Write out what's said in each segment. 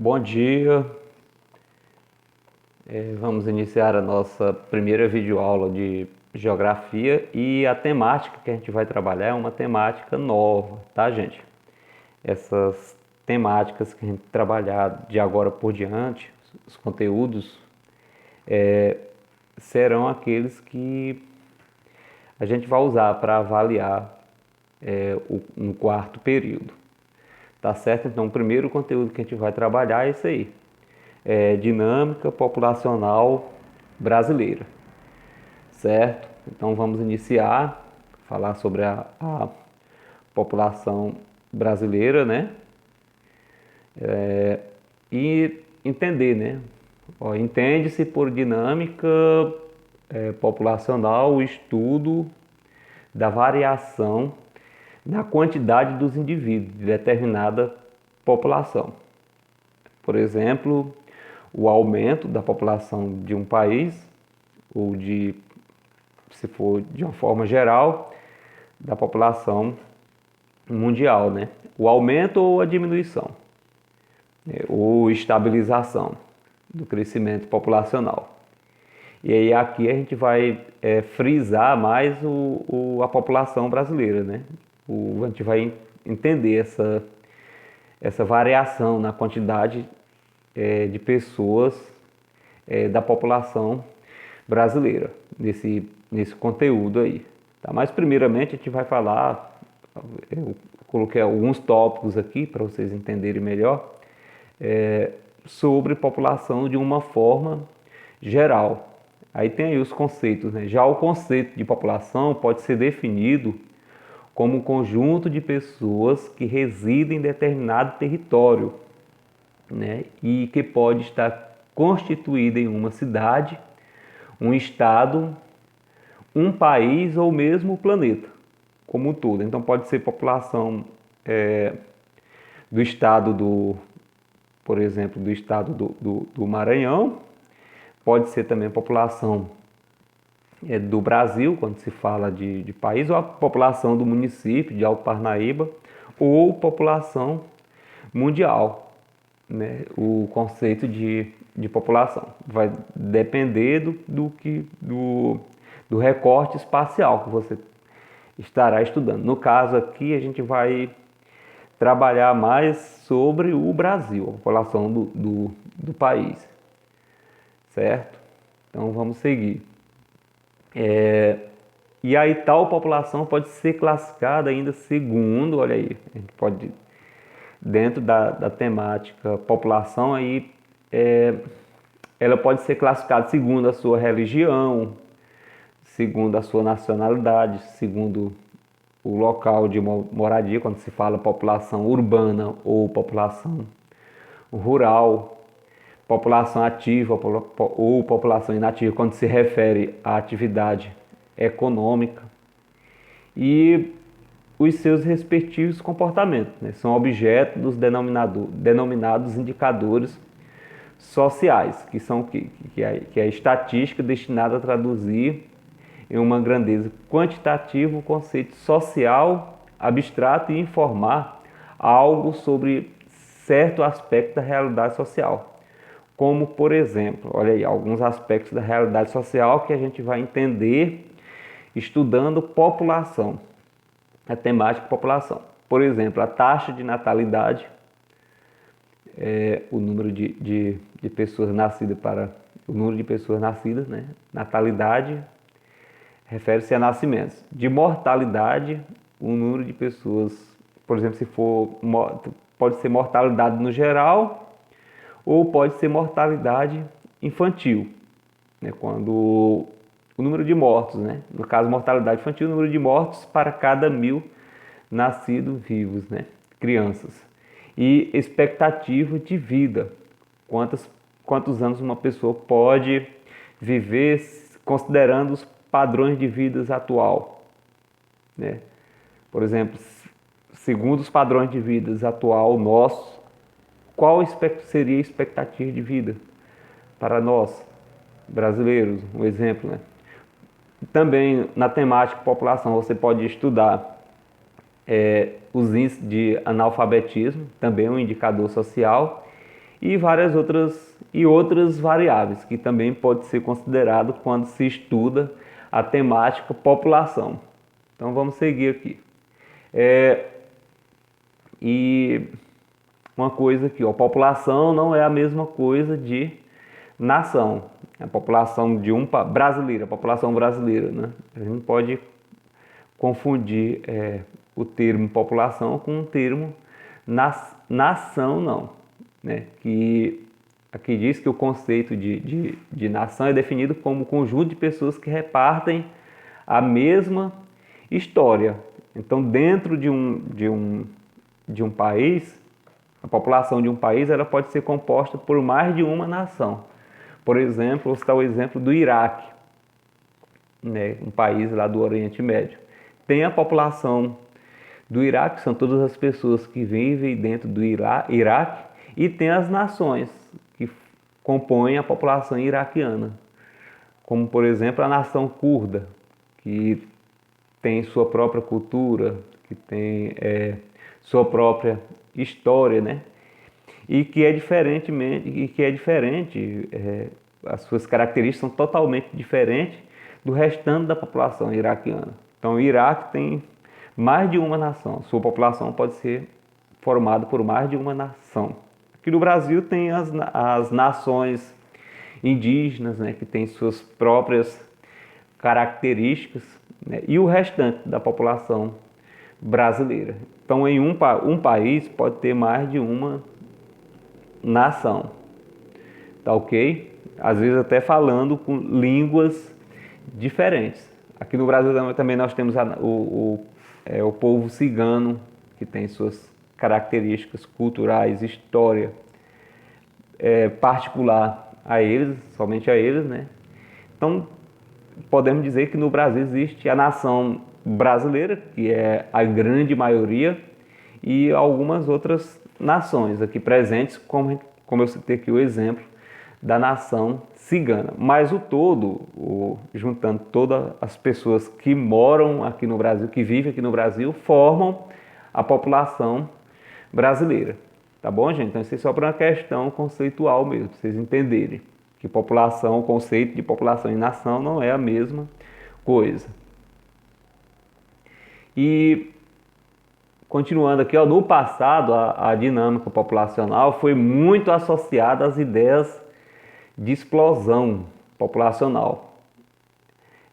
Bom dia, vamos iniciar a nossa primeira videoaula de Geografia e a temática que a gente vai trabalhar é uma temática nova, tá, gente? Essas temáticas que a gente trabalhar de agora por diante, os conteúdos, serão aqueles que a gente vai usar para avaliar um quarto período, tá certo? Então, o primeiro conteúdo que a gente vai trabalhar é esse aí. Dinâmica populacional brasileira, certo? Então vamos iniciar, falar sobre a população brasileira, né? E entender, né? Entende-se por dinâmica populacional o estudo da variação na quantidade dos indivíduos de determinada população. Por exemplo, o aumento da população de um país, ou se for de uma forma geral, da população mundial, né? O aumento ou a diminuição, ou estabilização do crescimento populacional. E aí aqui a gente vai frisar mais a população brasileira, né? A gente vai entender essa variação na quantidade de pessoas da população brasileira nesse conteúdo aí. Tá? Mas primeiramente a gente vai falar, eu coloquei alguns tópicos aqui para vocês entenderem melhor, sobre população de uma forma geral. Aí tem aí os conceitos, né? Já o conceito de população pode ser definido como um conjunto de pessoas que residem em determinado território, né? E que pode estar constituída em uma cidade, um estado, um país ou mesmo o planeta como um todo. Então pode ser população do estado por exemplo, do estado do Maranhão, pode ser também a população do Brasil, quando se fala de país, ou a população do município de Alto Parnaíba, ou população mundial, né? O conceito de população vai depender do recorte espacial que você estará estudando. No caso aqui, a gente vai trabalhar mais sobre o Brasil, a população do país, certo? Então vamos seguir. E aí tal população pode ser classificada ainda segundo, olha aí, a gente pode, dentro da temática população, aí ela pode ser classificada segundo a sua religião, segundo a sua nacionalidade, segundo o local de moradia, quando se fala população urbana ou população rural, população ativa ou população inativa, quando se refere à atividade econômica, e os seus respectivos comportamentos, né? São objeto dos denominados indicadores sociais, que são que é a estatística destinada a traduzir em uma grandeza quantitativa o conceito social abstrato e informar algo sobre certo aspecto da realidade social. Como, por exemplo, olha aí, alguns aspectos da realidade social que a gente vai entender estudando população, a temática população. Por exemplo, a taxa de natalidade, o número de pessoas nascidas o número de pessoas nascidas, né? Natalidade refere-se a nascimentos. De mortalidade, o número de pessoas, por exemplo, se for pode ser mortalidade no geral ou pode ser mortalidade infantil, né? Quando o número de mortos, né? No caso, mortalidade infantil, o número de mortos para cada 1000 nascidos vivos, né? Crianças. E expectativa de vida, quantos anos uma pessoa pode viver considerando os padrões de vida atual, né? Por exemplo, segundo os padrões de vida atual nossos, qual seria a expectativa de vida para nós, brasileiros? Um exemplo, né? Também na temática população você pode estudar os índices de analfabetismo, também um indicador social, e várias outras variáveis que também pode ser considerado quando se estuda a temática população. Então vamos seguir aqui. E uma coisa aqui, ó, população não é a mesma coisa de nação. A população de brasileira, a população brasileira, né? A gente não pode confundir o termo população com o termo nação, não, né? Que aqui diz que o conceito de nação é definido como o conjunto de pessoas que repartem a mesma história. Então, dentro de um país, a população de um país ela pode ser composta por mais de uma nação. Por exemplo, vou citar o exemplo do Iraque, né, um país lá do Oriente Médio. Tem a população do Iraque, são todas as pessoas que vivem dentro do Iraque, e tem as nações que compõem a população iraquiana, como por exemplo a nação curda, que tem sua própria cultura, que tem sua própria história, né? E que é diferente, as suas características são totalmente diferentes do restante da população iraquiana. Então o Iraque tem mais de uma nação, sua população pode ser formada por mais de uma nação. Aqui no Brasil tem as nações indígenas, né, que têm suas próprias características, né, e o restante da população brasileira. Então em um país pode ter mais de uma nação, tá ok? Às vezes até falando com línguas diferentes. Aqui no Brasil também nós temos o povo cigano, que tem suas características culturais, história particular a eles, somente a eles, né? Então podemos dizer que no Brasil existe a nação brasileira, que é a grande maioria, e algumas outras nações aqui presentes, como eu citei aqui o exemplo da nação cigana. Mas o todo, juntando todas as pessoas que moram aqui no Brasil, que vivem aqui no Brasil, formam a população brasileira. Tá bom, gente? Então isso é só para uma questão conceitual mesmo, para vocês entenderem que população, o conceito de população e nação não é a mesma coisa. E continuando aqui, ó, no passado a dinâmica populacional foi muito associada às ideias de explosão populacional,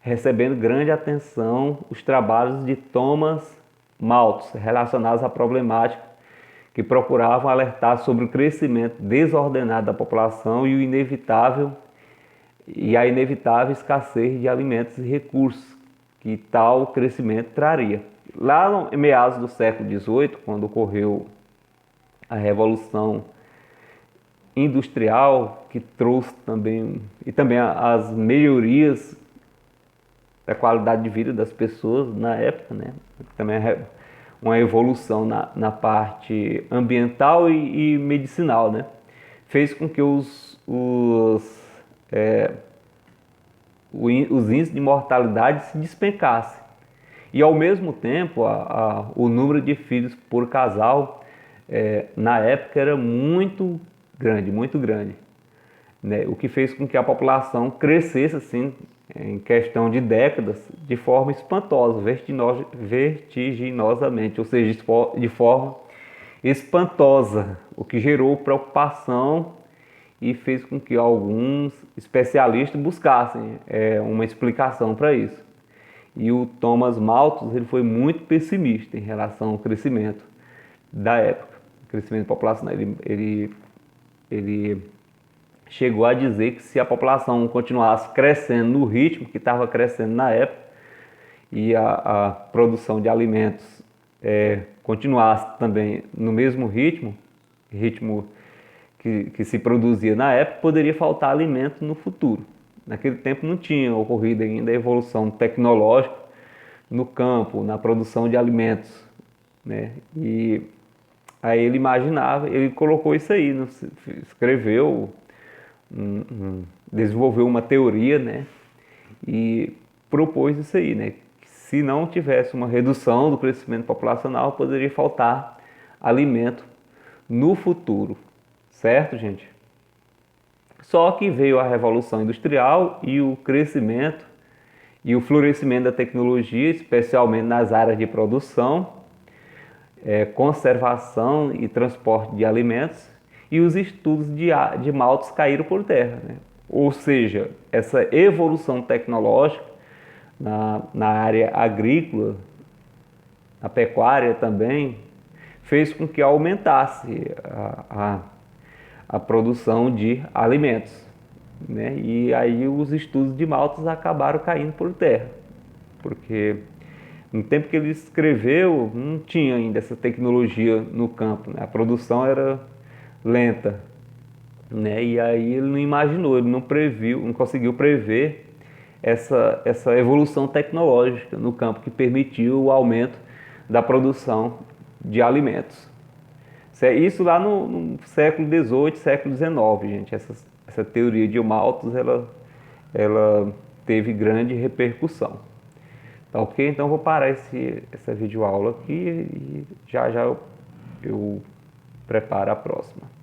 recebendo grande atenção os trabalhos de Thomas Malthus relacionados à problemática que procuravam alertar sobre o crescimento desordenado da população e a inevitável escassez de alimentos e recursos que tal crescimento traria. Lá em meados do século XVIII, quando ocorreu a Revolução Industrial, que trouxe também as melhorias da qualidade de vida das pessoas na época, né? Também uma evolução na parte ambiental e medicinal, né? Fez com que os índices de mortalidade se despencassem. E ao mesmo tempo o número de filhos por casal na época era muito grande, né? O que fez com que a população crescesse assim, em questão de décadas, de forma espantosa, vertiginosamente, ou seja, de forma espantosa, o que gerou preocupação e fez com que alguns especialistas buscassem uma explicação para isso. E o Thomas Malthus ele foi muito pessimista em relação ao crescimento da época, o crescimento populacional. Ele chegou a dizer que se a população continuasse crescendo no ritmo que estava crescendo na época e a produção de alimentos continuasse também no mesmo ritmo que se produzia na época, poderia faltar alimento no futuro. Naquele tempo não tinha ocorrido ainda a evolução tecnológica no campo, na produção de alimentos, né? E aí ele imaginava, ele colocou isso aí, escreveu, desenvolveu uma teoria, né? E propôs isso aí, né? Que se não tivesse uma redução do crescimento populacional, poderia faltar alimento no futuro, certo? certo, gente? Só que veio a Revolução Industrial e o crescimento e o florescimento da tecnologia, especialmente nas áreas de produção, conservação e transporte de alimentos, e os estudos de maltes caíram por terra, né? Ou seja, essa evolução tecnológica na área agrícola, na pecuária também, fez com que aumentasse a produção de alimentos, né? E aí os estudos de maltas acabaram caindo por terra, porque no tempo que ele escreveu não tinha ainda essa tecnologia no campo, né? A produção era lenta, né? E aí ele não imaginou, ele não previu, não conseguiu prever essa evolução tecnológica no campo que permitiu o aumento da produção de alimentos. Isso lá no século XVIII, século XIX, gente. Essa teoria de maltos, ela teve grande repercussão. Tá ok? Então eu vou parar essa videoaula aqui e já eu preparo a próxima.